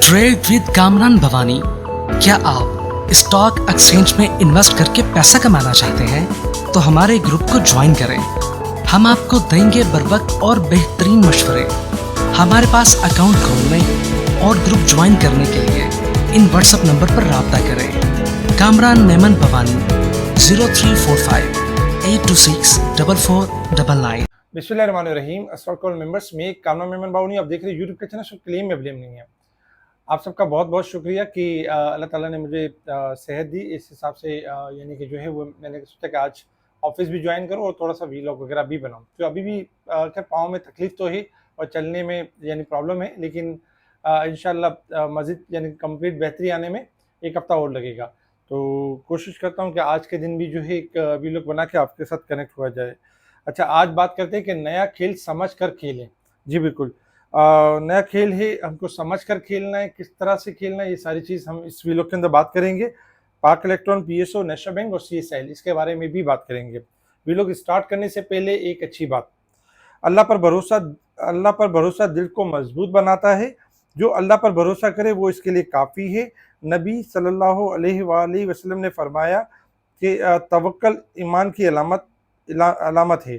Trade with Kamran Bhavani. क्या आप stock exchange में इन्वेस्ट करके पैसा कमाना चाहते हैं तो हमारे ग्रुप को ज्वाइन करें। हम आपको देंगे बर वक्त और बेहतरीन मशवरे। हमारे पास अकाउंट खोलने और ग्रुप ज्वाइन करने के लिए इन व्हाट्सएप नंबर पर राब्ता करें। कामरान मेमन भवानी 0345 826 4499। बिस्मिल्लाहिर्रहमानिर्रहीम। अस्सलाम वालेकुम मेंबर्स, मैं कामरान मेमन बाउनी। आप देख रहे हैं यूट्यूब का चैनल, क्लेम में ब्लेम नहीं है। आप सबका बहुत बहुत शुक्रिया कि अल्लाह ताला ने मुझे सेहत दी। इस हिसाब से यानी कि जो है वो मैंने सोचा कि आज ऑफिस भी ज्वाइन करूँ और थोड़ा सा वीलॉग वगैरह भी बनाऊँ। तो अभी भी खैर पाँव में तकलीफ तो है और चलने में यानी प्रॉब्लम है, लेकिन इंशाल्लाह मज़ीद यानी कंप्लीट बेहतरी आने में एक हफ़्ता और लगेगा। तो कोशिश करता हूँ कि आज के दिन भी जो है एक वीलॉग बना के आपके साथ कनेक्ट हुआ जाए। अच्छा, आज बात करते हैं कि नया खेल समझ कर खेलें। जी बिल्कुल, नया खेल है, हमको समझ कर खेलना है, किस तरह से खेलना है, ये सारी चीज़ हम इस वीडियो के अंदर बात करेंगे। पाक इलेक्ट्रॉन, पीएसओ, नेशनल बैंक और सीएसएल, इसके बारे में भी बात करेंगे। वीडियो स्टार्ट करने से पहले एक अच्छी बात, अल्लाह पर भरोसा दिल को मजबूत बनाता है। जो अल्लाह पर भरोसा करे वो इसके लिए काफ़ी है। नबी सल्लल्लाहु अलैहि वसल्लम ने फरमाया कि तवक्कल ईमान की अलामत है।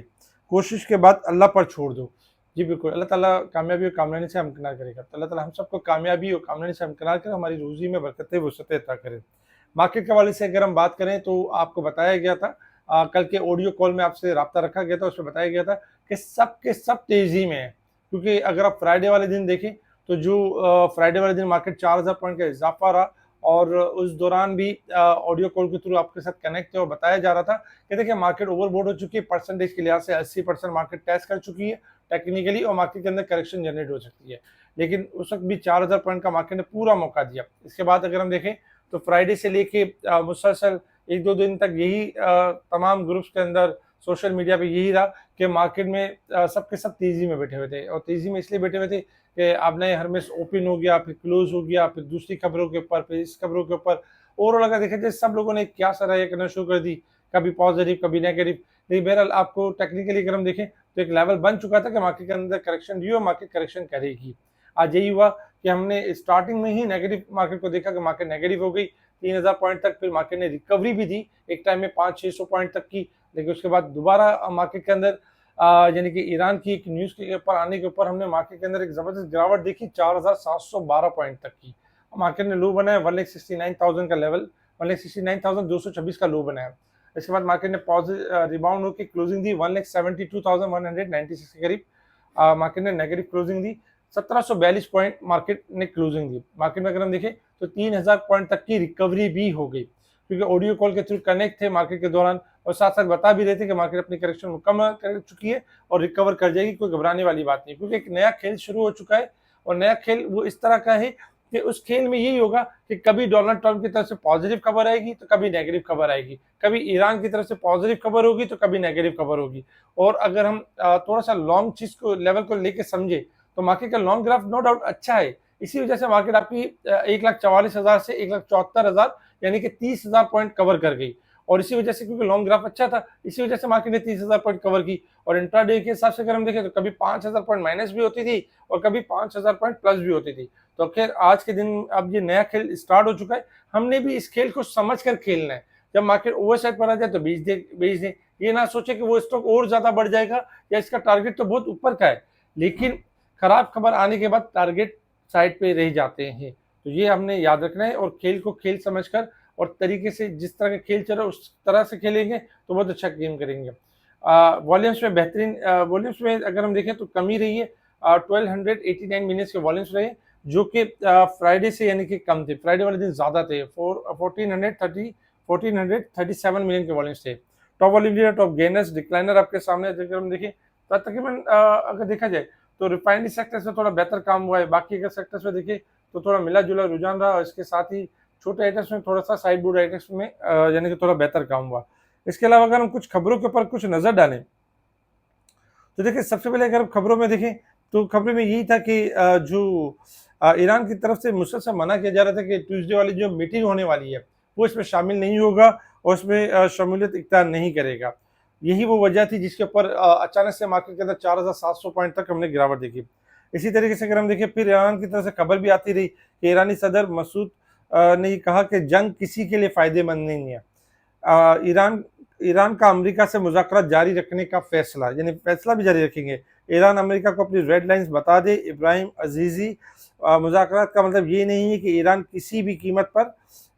कोशिश के बाद अल्लाह पर छोड़ दो। जी बिल्कुल, अल्लाह ताला कामयाबी और कामयानी से हमकिनार करेगा। तो अल्लाह ताला हम सबको कामयाबी और कामयानी से हमकिनार करे, हमारी रोज़ी में बरकतें वसअतें अता करे। मार्केट के हवाले से अगर हम बात करें तो आपको बताया गया था, कल के ऑडियो कॉल में आपसे रब्ता रखा गया था, उसमें बताया गया था कि सब के सब तेज़ी में है। क्योंकि अगर आप फ्राइडे वाले दिन देखें तो जो फ्राइडे वाले दिन मार्केट 4000 पॉइंट का इजाफा रहा और उस दौरान भी ऑडियो कॉल के थ्रू आपके साथ कनेक्ट है और बताया जा रहा था कि देखिए मार्केट ओवरबोट हो चुकी है। परसेंटेज के लिहाज से 80% मार्केट टेस्ट कर चुकी है टेक्निकली, और मार्केट के अंदर करेक्शन जनरेट हो सकती है। लेकिन उस वक्त भी 4000 पॉइंट का मार्केट ने पूरा मौका दिया। इसके बाद अगर हम देखें तो फ्राइडे से लेके मुसलसल एक दो दिन तक यही तमाम ग्रुप्स के अंदर सोशल मीडिया पे यही रहा कि मार्केट में सबके सब तेजी में बैठे हुए थे। और तेजी में इसलिए बैठे हुए थे कि आपने हर में ओपन हो गया, फिर क्लोज हो गया, फिर दूसरी खबरों के ऊपर, फिर इस खबरों के ऊपर। ओवरऑल अगर देखा जाए सब लोगों ने क्या सराहना करना शुरू कर दी, कभी पॉजिटिव कभी नेगेटिव। लेकिन बहरहाल आपको टेक्निकली अगर हम देखें तो एक लेवल बन चुका था कि मार्केट के अंदर करेक्शन दी और मार्केट करेक्शन करेगी। आज यही हुआ कि हमने स्टार्टिंग में ही नेगेटिव मार्केट को देखा कि मार्केट नेगेटिव हो गई 3000 पॉइंट तक। फिर मार्केट ने रिकवरी भी दी एक टाइम में 500-600 पॉइंट तक की। लेकिन उसके बाद दोबारा मार्केट के अंदर यानी कि ईरान की एक न्यूज़ के ऊपर आने के ऊपर हमने मार्केट के अंदर एक ज़बरदस्त गिरावट देखी 4712 पॉइंट तक की। मार्केट ने लो बनाया 1,69,000 का लेवल, 1,69,226 का लो बनाया। इसके बाद मार्केट ने रिबाउंड होकर क्लोजिंग दी 1,72,196 के करीब। मार्केट ने नेगेटिव क्लोजिंग दी, 1742 पॉइंट मार्केट ने क्लोजिंग दी। मार्केट में अगर हम देखें तो 3000 पॉइंट तक की रिकवरी भी हो गई, क्योंकि ऑडियो कॉल के थ्रू कनेक्ट थे मार्केट के दौरान और साथ साथ बता भी रहे थे कि मार्केट अपनी करेक्शन मुकम्मल कर चुकी है और रिकवर कर जाएगी। कोई घबराने वाली बात नहीं, क्योंकि एक नया खेल शुरू हो चुका है। और नया खेल वो इस तरह का है कि उस खेल में यही होगा कि कभी डोनाल्ड ट्रंप की तरफ से पॉजिटिव खबर आएगी तो कभी नेगेटिव खबर आएगी, कभी ईरान की तरफ से पॉजिटिव खबर होगी तो कभी नेगेटिव खबर होगी। और अगर हम थोड़ा सा लॉन्ग चीज को लेवल को लेके समझे तो मार्केट का लॉन्ग ग्राफ नो डाउट अच्छा है। इसी वजह से मार्केट आपकी 1,44,000 से 1,74,000 यानी कि 30,000 पॉइंट कवर कर गई। और इसी वजह से, क्योंकि लॉन्ग ग्राफ अच्छा था, इसी वजह से मार्केट ने 30,000 पॉइंट कवर की। और इंट्राडे के हिसाब से अगर हम देखें तो कभी 5,000 पॉइंट माइनस भी होती थी और कभी 5,000 पॉइंट प्लस भी होती थी। तो खैर आज के दिन अब ये नया खेल स्टार्ट हो चुका है। हमने भी इस खेल को समझ कर खेलना है। जब मार्केट ओवरसाइड पर आ जाए तो बेच दे। ये ना सोचे कि वो स्टॉक और ज्यादा बढ़ जाएगा या इसका टारगेट तो बहुत ऊपर का है, लेकिन खराब खबर आने के बाद टारगेट साइड पे रह जाते हैं। तो ये हमने याद रखना है और खेल को खेल समझकर और तरीके से, जिस तरह का खेल चल रहा है उस तरह से खेलेंगे तो बहुत अच्छा गेम करेंगे। वॉल्यूम्स में बेहतरीन, वॉल्यूम्स में अगर हम देखें तो कमी रही है। 1289 मिलियंस के वॉल्यूम्स रहे, जो कि फ्राइडे से यानी कि कम थे। फ्राइडे वाले दिन ज्यादा थे, 1437 मिलियन के वॉल्यूम्स थे। Top volume leader, top gainers, decliner आपके सामने अगर हम देखें तो तकरीबन अगर देखा जाए तो रिफाइनरी सेक्टर्स में थोड़ा बेहतर काम हुआ है। बाकी अगर सेक्टर्स में देखें तो थोड़ा मिला जुला रुझान रहा और इसके साथ ही छोटे आइटम्स में थोड़ा सा, साइड बोर्ड आइटम्स में यानी कि थोड़ा बेहतर काम हुआ। इसके अलावा अगर हम कुछ खबरों के ऊपर कुछ नजर डालें तो देखिए, सबसे पहले अगर खबरों में देखें तो खबरों में यही था कि जो ईरान की तरफ से मुसलसल मना किया जा रहा था कि ट्यूसडे वाली जो मीटिंग होने वाली है वो इसमें शामिल नहीं होगा और उसमें शमूलियत इख्तियार नहीं करेगा। यही वो वजह थी जिसके ऊपर अचानक से मार्केट के अंदर 4,700 पॉइंट तक हमने गिरावट देखी। इसी तरीके से अगर हम देखें फिर ईरान की तरफ से खबर भी आती रही कि ईरानी सदर मसूद ने कहा कि जंग किसी के लिए फ़ायदेमंद नहीं है। ईरान ईरान का अमेरिका से मुज़ाकरात जारी रखने का फैसला, यानी फैसला भी जारी रखेंगे। ईरान अमेरिका को अपनी रेड लाइन्स बता दे, इब्राहिम अजीज़ी। मुज़ाकरात का मतलब ये नहीं है कि ईरान किसी भी कीमत पर,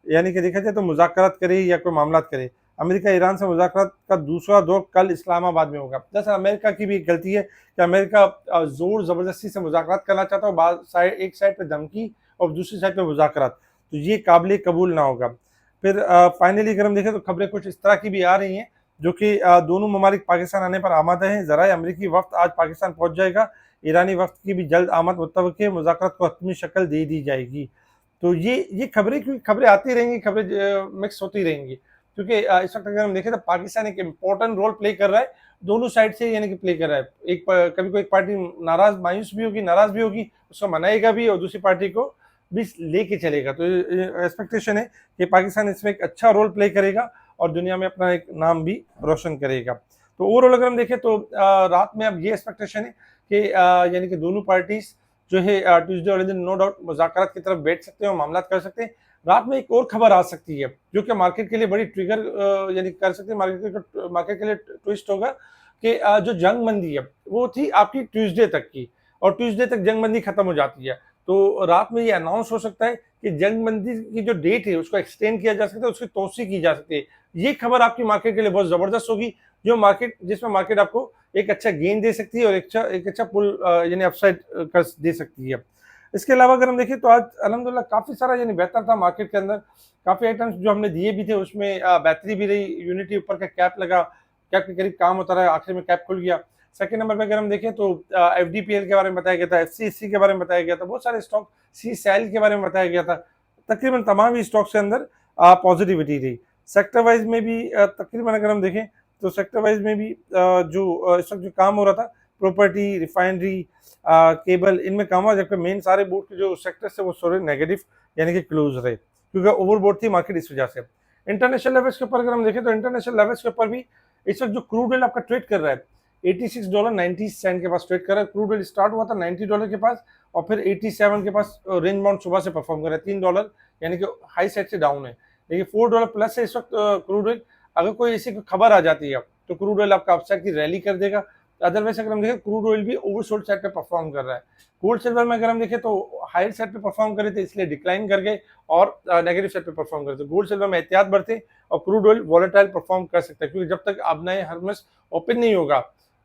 यानी कि देखा जाए तो मुज़ाकरात करे या कोई मामलात करे। अमेरिका ईरान से मुज़ाकरात का दूसरा दौर कल इस्लामाबाद में होगा। दरअसल अमेरिका की भी एक गलती है कि अमेरिका ज़ोर ज़बरदस्ती से मुज़ाकरात करना चाहता है, एक साइड पे धमकी और दूसरी साइड पे मुज़ाकरात, तो ये काबिल कबूल ना होगा। फिर फाइनली अगर हम देखें तो खबरें कुछ इस तरह की भी आ रही हैं जो कि दोनों ममालिक पाकिस्तान आने पर आमादा हैं। ज़राए अमरीकी वफ़्द आज पाकिस्तान पहुँच जाएगा। ईरानी वफ़्द की भी जल्द आमद मुत्तवक्की है, मुज़ाकरात को हतमी शक्ल दे दी जाएगी। तो ये खबरें, क्योंकि खबरें आती रहेंगी, खबरें मिक्स होती रहेंगी, क्योंकि इस वक्त अगर हम देखें तो पाकिस्तान एक इम्पोर्टेंट रोल प्ले कर रहा है दोनों साइड से, यानी कि प्ले कर रहा है। कभी कोई पार्टी नाराज मायूस भी होगी, नाराज भी होगी, उसको मनाएगा भी और दूसरी पार्टी को भी लेके चलेगा। तो एक्सपेक्टेशन है कि पाकिस्तान इसमें एक अच्छा रोल प्ले करेगा और दुनिया में अपना एक नाम भी रोशन करेगा। तो ओवरऑल अगर हम देखें तो रात में अब ये एक्सपेक्टेशन है कि यानी कि दोनों पार्टीज जो है ट्यूसडे वाले दिन नो डाउट मुज़ाकरात की तरफ बैठ सकते हैं और मामला कर सकते हैं। रात में एक और खबर आ सकती है जो कि मार्केट के लिए बड़ी ट्रिगर यानी कर सकते हैं, मार्केट के लिए ट्विस्ट होगा कि जो जंगबंदी है वो थी आपकी ट्यूसडे तक की, और ट्यूसडे तक जंगबंदी खत्म हो जाती है। तो रात में ये अनाउंस हो सकता है कि जंगबंदी की जो डेट है उसको एक्सटेंड किया जा सकता है, उसकी तोसी की जा सकती है। ये खबर आपकी मार्केट के लिए बहुत जबरदस्त होगी, जिसमें मार्केट आपको एक अच्छा गेन दे सकती है और एक अच्छा पुल यानी अपसाइड कर दे सकती है। इसके अलावा अगर हम देखें तो आज अल्हम्दुलिल्लाह काफ़ी सारा यानी बेहतर था मार्केट के अंदर। काफ़ी आइटम्स जो हमने दिए भी थे उसमें बेहतरी भी रही। यूनिटी ऊपर का कैप लगा, कैप के करीब काम होता रहा, आखिर में कैप खुल गया। सेकंड नंबर पे अगर हम देखें तो एफडीपीएल के बारे में बताया गया था, एफसीएससी के बारे में बताया गया था, बहुत सारे स्टॉक, सी सैल के बारे में बताया गया था। तकरीबन तमाम ही स्टॉक्स के अंदर पॉजिटिविटी रही। सेक्टर वाइज में भी तकरीबन अगर हम देखें तो सेक्टर वाइज में भी इस वक्त जो काम हो रहा था, प्रॉपर्टी, रिफाइनरी, केबल, इनमें काम हुआ, जबकि मेन सारे बोर्ड के जो सेक्टर थे वो सारे नेगेटिव यानी कि क्लोज रहे, क्योंकि ओवरबोर्ड थी मार्केट इस वजह से। इंटरनेशनल लेवल्स के ऊपर अगर हम देखें तो इंटरनेशनल लेवल्स के ऊपर भी इस वक्त जो क्रूड ऑयल आपका ट्रेड कर रहा है $86.90 के पास ट्रेड कर रहा है। क्रूड ऑयल स्टार्ट हुआ था $90 के पास और फिर 87 के पास रेंज बाउंड सुबह से परफॉर्म कर रहा है। $3 यानी कि हाई साइड से डाउन है, लेकिन $4 प्लस है इस वक्त क्रूड ऑयल। अगर कोई ऐसी कोई खबर आ जाती है तो क्रूड ऑयल आपका अपसाइड की रैली कर देगा। अदरवाइज अगर हम देखें क्रूड ऑयल भी ओवरसोल्ड साइड पे परफॉर्म कर रहा है। गोल्ड सिल्वर में अगर हम देखें तो हायर साइड पे परफॉर्म करे थे इसलिए डिक्लाइन कर गए और नेगेटिव साइड पे परफॉर्म करे थे। गोल्ड सिल्वर में एहतियात बरते और क्रूड ऑयल वॉलेटाइल परफॉर्म कर सकता है, क्योंकि जब तक अब नए हर्मस ओपन नहीं होगा,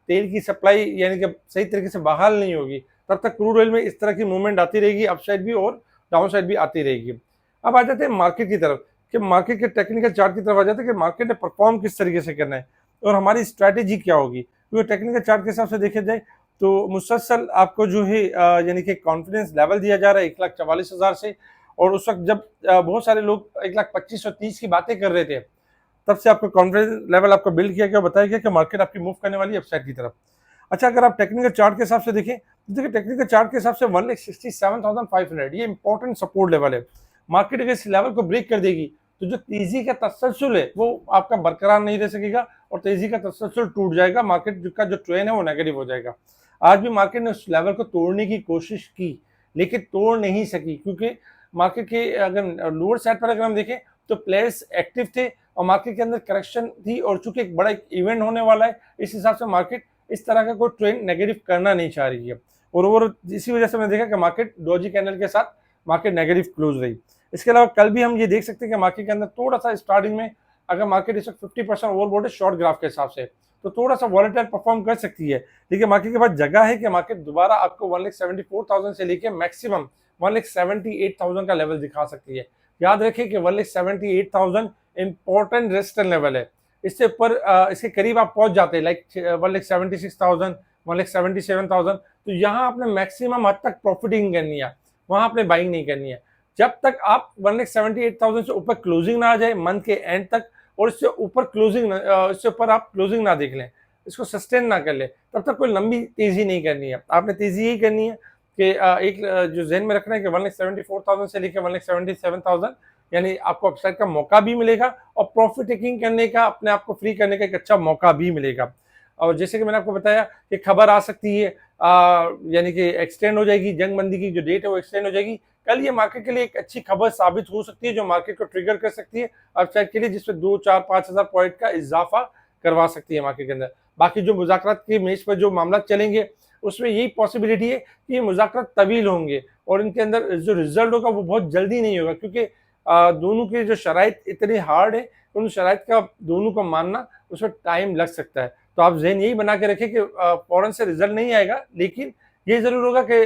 तेल की सप्लाई यानी कि सही तरीके से बहाल नहीं होगी, तब तक क्रूड ऑयल में इस तरह की मूवमेंट आती रहेगी, अपसाइड भी और डाउन साइड भी आती रहेगी। अब आ जाते हैं मार्केट की तरफ, कि मार्केट के टेक्निकल चार्ट की तरफ आ जाते हैं कि मार्केट ने परफॉर्म किस तरीके से करना है और हमारी स्ट्रैटेजी क्या होगी। क्योंकि टेक्निकल चार्ट के हिसाब से देखा जाए तो मुसलसल आपको जो है यानी कि कॉन्फिडेंस लेवल दिया जा रहा है 1,44,000 से, और उस वक्त जब बहुत सारे लोग 1,25,000 और 30 की बातें कर रहे थे, तब से आपको कॉन्फिडेंस लेवल आपको बिल्ड किया गया, बताया गया कि मार्केट आपकी मूव करने वाली है अपसाइड की तरफ। अच्छा, अगर आप टेक्निकल चार्ट के हिसाब से देखें तो देखिए टेक्निकल चार्ट के हिसाब से 1,67,500 ये इंपॉर्टेंट सपोर्ट लेवल है। मार्केट अगर इस लेवल को ब्रेक कर देगी तो जो तेजी का तसलसल है वो आपका बरकरार नहीं रह सकेगा और तेजी का तसलसल टूट जाएगा, मार्केट का जो ट्रेंड है वो नेगेटिव हो जाएगा। आज भी मार्केट ने उस लेवल को तोड़ने की कोशिश की लेकिन तोड़ नहीं सकी, क्योंकि मार्केट के अगर लोअर साइड पर अगर हम देखें तो प्लेयर्स एक्टिव थे और मार्केट के अंदर करेक्शन थी, और चूंकि एक बड़ा इवेंट होने वाला है इस हिसाब से मार्केट इस तरह का कोई ट्रेंड नेगेटिव करना नहीं चाह रही है, और ओवर इसी वजह से मैंने देखा कि मार्केट डॉजी कैंडल के साथ मार्केट नेगेटिव क्लोज रही। इसके अलावा कल भी हम ये देख सकते हैं कि मार्केट के अंदर थोड़ा सा स्टार्टिंग में अगर मार्केट इस वक्त 50% ओवरबॉट है शॉर्ट ग्राफ के हिसाब से, तो थोड़ा सा वॉलेटाइल परफॉर्म कर सकती है, लेकिन मार्केट के पास जगह है कि मार्केट दोबारा आपको 1,74,000 से लेके मैक्सिमम 1,78,000 का लेवल दिखा सकती है। याद रखें कि 1,78,000 इंपॉर्टेंट रेजिस्टेंस लेवल है। इससे ऊपर इसके करीब आप पहुंच जाते हैं लाइक 1,76,000, 1,77,000, तो यहाँ आपने मैक्सिमम हद तक प्रॉफिटिंग करनी है, वहां आपने बाइंग नहीं करनी है। जब तक आप 1,78,000 से ऊपर क्लोजिंग ना आ जाए मंथ के एंड तक, और इससे ऊपर इससे ऊपर आप क्लोजिंग ना देख लें, इसको सस्टेन ना कर ले, तब तक कोई लंबी तेजी नहीं करनी है। आपने तेजी यही करनी है कि एक जो ज़हन में रखना है कि 1,74,000 से लेकर 1,77,000 यानी आपको अपसाइड का मौका भी मिलेगा और प्रॉफिट टेकिंग करने का, अपने आप को फ्री करने का एक अच्छा मौका भी मिलेगा। और जैसे कि मैंने आपको बताया कि खबर आ सकती है यानी कि एक्सटेंड हो जाएगी, जंग बंदी की जो डेट है वो एक्सटेंड हो जाएगी। कल ये मार्केट के लिए एक अच्छी खबर साबित हो सकती है जो मार्केट को ट्रिगर कर सकती है अपसाइड के लिए, जिसमें 2, 4, 5,000 पॉइंट का इजाफा करवा सकती है मार्केट के अंदर। बाकी जो मुज़ाकरात के मेज पर जो मामला चलेंगे उसमें यही पॉसिबिलिटी है कि ये मुज़ाकरात तवील होंगे और इनके अंदर जो रिजल्ट होगा वो बहुत जल्दी नहीं होगा, क्योंकि दोनों के जो शराइत इतनी हार्ड है, उन शराइत का दोनों को मानना उसमें टाइम लग सकता है। तो आप ज़हन यही बना के रखें कि फ़ौरन से रिजल्ट नहीं आएगा, लेकिन ये ज़रूर होगा कि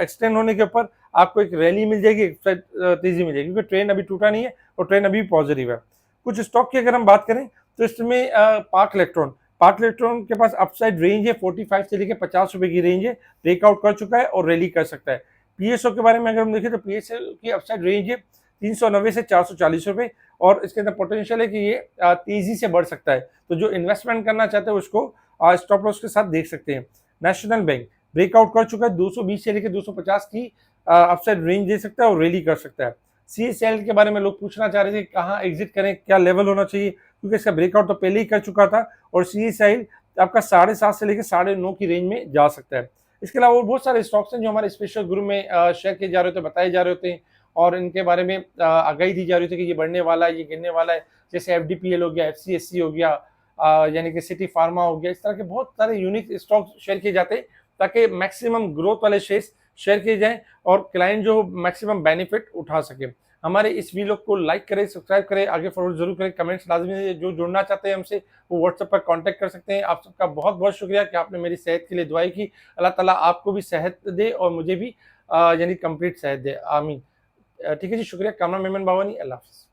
एक्सटेंड होने के ऊपर आपको एक रैली मिल जाएगी, एक तेज़ी मिल जाएगी, क्योंकि ट्रेंड अभी टूटा नहीं है और ट्रेंड अभी पॉजिटिव है। कुछ स्टॉक की अगर हम बात करें तो इसमें पार्क इलेक्ट्रॉन के पास अपसाइड रेंज है 45 से लेकर 50 रुपए की रेंज है, ब्रेकआउट कर चुका है और रैली कर सकता है। पीएसओ के बारे में अगर हम देखें तो पीएसओ की अपसाइड रेंज है 390 से 440 रुपए और इसके अंदर पोटेंशियल है कि ये तेजी से बढ़ सकता है। तो जो इन्वेस्टमेंट करना चाहते हैं उसको स्टॉप लॉस के साथ देख सकते हैं। नेशनल बैंक ब्रेकआउट कर चुका है, 220 से लेकर 250 की अपसाइड रेंज दे सकता है और रैली कर सकता है। सीएसएल के बारे में लोग पूछना चाह रहे थे कहाँ एग्जिट करें, क्या लेवल होना चाहिए, क्योंकि इसका ब्रेकआउट तो पहले ही कर चुका था और सीएसएल आपका 7.5 से लेकर 9.5 की रेंज में जा सकता है। इसके अलावा और बहुत सारे स्टॉक्स हैं जो हमारे स्पेशल ग्रुप में शेयर किए जा रहे होते हैं, बताए जा रहे होते हैं और इनके बारे में आगाही दी जा रही थी कि ये बढ़ने वाला है, ये गिरने वाला है। जैसे एफडीपीएल हो गया, एफसीएससी हो गया, यानी कि सिटी फार्मा हो गया, इस तरह के बहुत सारे यूनिक स्टॉक शेयर किए जाते हैं ताकि मैक्सिमम ग्रोथ वाले शेयर्स शेयर किए जाएं और क्लाइंट जो मैक्सिमम बेनिफिट उठा सके। हमारे इस वीडियो को लाइक करें, सब्सक्राइब करें, आगे फॉरवर्ड जरूर करें, कमेंट्स लाजमी है। जो जुड़ना चाहते हैं हमसे वो व्हाट्सएप पर कांटेक्ट कर सकते हैं। आप सबका बहुत बहुत शुक्रिया कि आपने मेरी सेहत के लिए दुआई की। अल्लाह ताला आपको भी सेहत दे और मुझे भी यानी कंप्लीट सेहत दे, आमीन। ठीक है जी, शुक्रिया। कामना मेमन बावानी, अल्लाह हाफिज़।